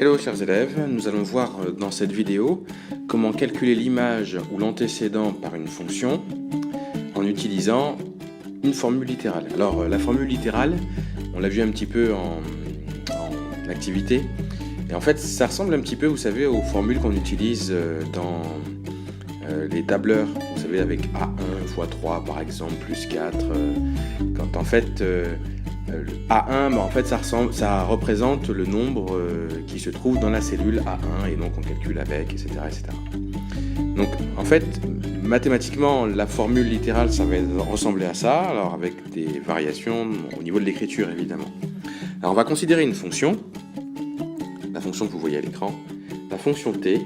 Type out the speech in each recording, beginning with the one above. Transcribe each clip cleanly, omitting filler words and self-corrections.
Hello chers élèves, nous allons voir dans cette vidéo comment calculer l'image ou l'antécédent par une fonction en utilisant une formule littérale. Alors la formule littérale, on l'a vu un petit peu en activité, et en fait ça ressemble un petit peu, vous savez, aux formules qu'on utilise dans les tableurs, vous savez, avec A1 x 3 par exemple, plus 4, quand en fait A1, en fait ça représente le nombre qui se trouve dans la cellule A1 et donc on calcule avec, etc., etc. Donc en fait, mathématiquement, la formule littérale, ça va ressembler à ça, alors avec des variations au niveau de l'écriture évidemment. Alors on va considérer une fonction, la fonction que vous voyez à l'écran, la fonction t,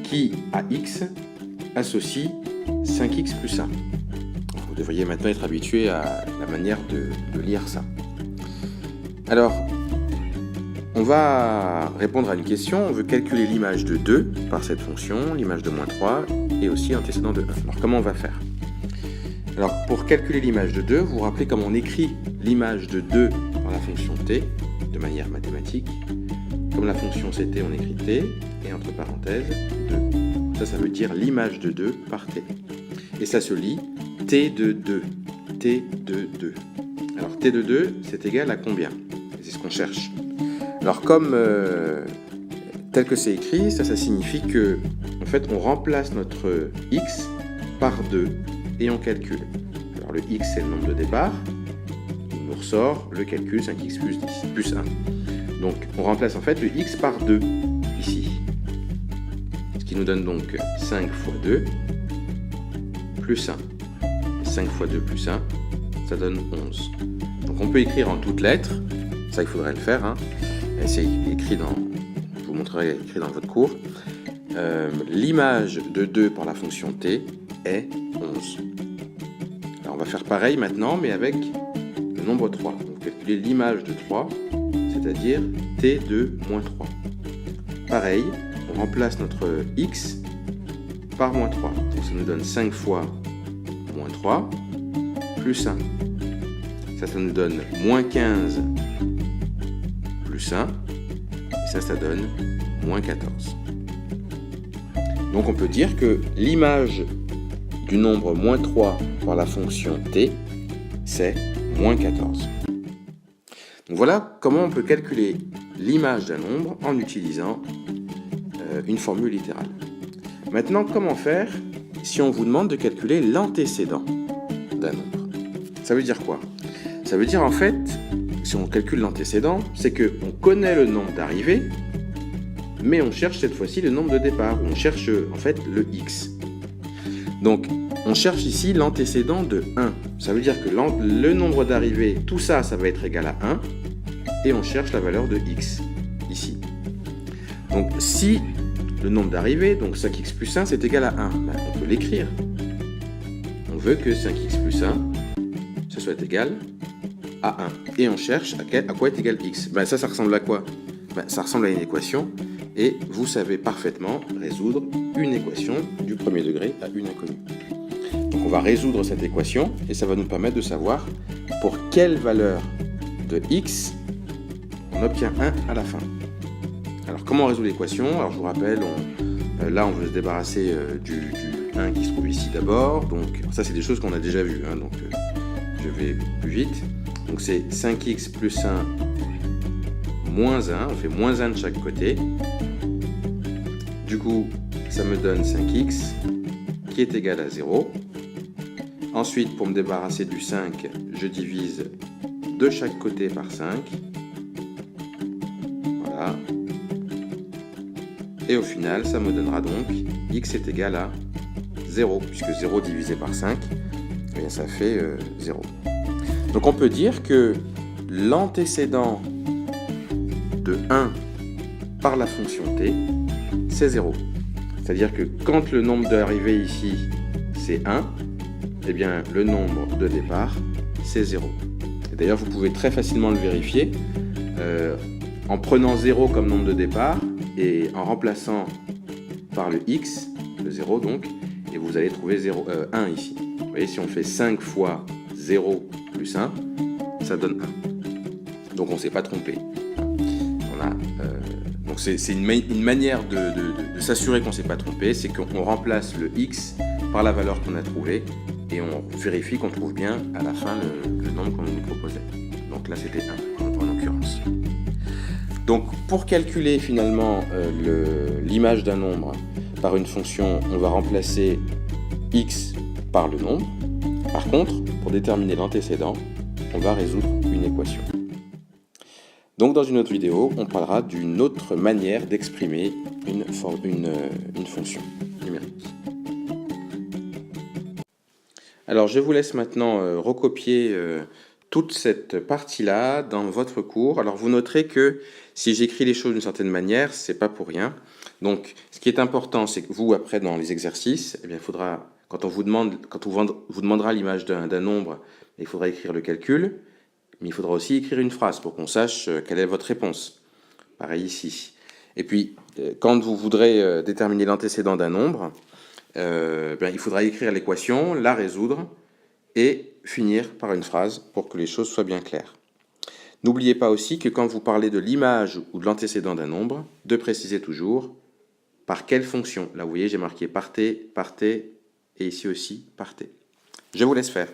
qui à x associe 5x plus 1. Vous devriez maintenant être habitué à la manière de lire ça. Alors, on va répondre à une question. On veut calculer l'image de 2 par cette fonction, l'image de moins 3 et aussi l'antécédent de 1. Alors, comment on va faire? Alors, pour calculer l'image de 2, vous vous rappelez comment on écrit l'image de 2 par la fonction t de manière mathématique. Comme la fonction ct, on écrit t et entre parenthèses 2. Ça veut dire l'image de 2 par t. Et ça se lit t de 2. T de 2. Alors t de 2, c'est égal à combien? C'est ce qu'on cherche. Alors comme tel que c'est écrit, ça signifie que en fait on remplace notre x par 2 et on calcule. Alors le x c'est le nombre de départ, il nous ressort le calcul 5x plus 1. Donc on remplace en fait le x par 2 ici. Ce qui nous donne donc 5 fois 2 plus 1. 5 fois 2 plus 1, ça donne 11. Donc on peut écrire en toutes lettres, ça il faudrait le faire, hein. C'est écrit dans, je vous montrerai écrit dans votre cours. L'image de 2 par la fonction t est 11. Alors on va faire pareil maintenant, mais avec le nombre 3. Donc calculer l'image de 3, c'est-à-dire t de moins 3. Pareil, on remplace notre x par moins 3. Donc ça nous donne 5 fois moins 3 plus 1. Ça nous donne moins 15 plus 1. Et ça donne moins 14. Donc on peut dire que l'image du nombre moins 3 par la fonction t, c'est moins 14. Donc voilà comment on peut calculer l'image d'un nombre en utilisant une formule littérale. Maintenant, comment faire si on vous demande de calculer l'antécédent d'un nombre? Ça veut dire quoi? Ça veut dire en fait, si on calcule l'antécédent, c'est qu'on connaît le nombre d'arrivées, mais on cherche cette fois-ci le nombre de départ, on cherche en fait le x. Donc on cherche ici l'antécédent de 1. Ça veut dire que le nombre d'arrivées, tout ça, ça va être égal à 1, et on cherche la valeur de x, ici. Donc si le nombre d'arrivées, donc 5x plus 1, c'est égal à 1, ben, on peut l'écrire. On veut que 5x plus 1, ce soit égal à 1. Et on cherche à quoi est égal x. Ben, ça ressemble à quoi? Ben, ça ressemble à une équation, et vous savez parfaitement résoudre une équation du premier degré à une inconnue. Donc on va résoudre cette équation, et ça va nous permettre de savoir pour quelle valeur de x on obtient 1 à la fin. Alors comment on résout l'équation? Alors je vous rappelle, là on veut se débarrasser du 1 qui se trouve ici d'abord. Donc ça c'est des choses qu'on a déjà vues, hein, donc je vais plus vite. Donc c'est 5x plus 1 moins 1, on fait moins 1 de chaque côté. Du coup ça me donne 5x qui est égal à 0. Ensuite pour me débarrasser du 5, je divise de chaque côté par 5. Voilà. Et au final, ça me donnera donc x est égal à 0, puisque 0 divisé par 5, eh bien, ça fait 0. Donc on peut dire que l'antécédent de 1 par la fonction t, c'est 0. C'est-à-dire que quand le nombre d'arrivées ici, c'est 1, eh bien le nombre de départ, c'est 0. Et d'ailleurs, vous pouvez très facilement le vérifier en prenant 0 comme nombre de départ, et en remplaçant par le x, le 0 donc, et vous allez trouver 1 ici. Vous voyez, si on fait 5 fois 0 plus 1, ça donne 1. Donc on ne s'est pas trompé. Donc c'est une manière de s'assurer qu'on ne s'est pas trompé, c'est qu'on remplace le x par la valeur qu'on a trouvée et on vérifie qu'on trouve bien à la fin le nombre qu'on nous proposait. Donc là c'était 1 en l'occurrence. Donc pour calculer finalement l'image d'un nombre par une fonction, on va remplacer x par le nombre. Par contre, pour déterminer l'antécédent, on va résoudre une équation. Donc dans une autre vidéo, on parlera d'une autre manière d'exprimer une fonction numérique. Alors je vous laisse maintenant recopier toute cette partie-là dans votre cours. Alors vous noterez que si j'écris les choses d'une certaine manière, c'est pas pour rien. Donc ce qui est important, c'est que vous, après dans les exercices, eh bien, il faudra, quand on vous demandera l'image d'un nombre, il faudra écrire le calcul, mais il faudra aussi écrire une phrase pour qu'on sache quelle est votre réponse. Pareil ici. Et puis, quand vous voudrez déterminer l'antécédent d'un nombre, il faudra écrire l'équation, la résoudre et finir par une phrase pour que les choses soient bien claires. N'oubliez pas aussi que quand vous parlez de l'image ou de l'antécédent d'un nombre, de préciser toujours par quelle fonction. Là, vous voyez, j'ai marqué partez, partez, et ici aussi, partez. Je vous laisse faire.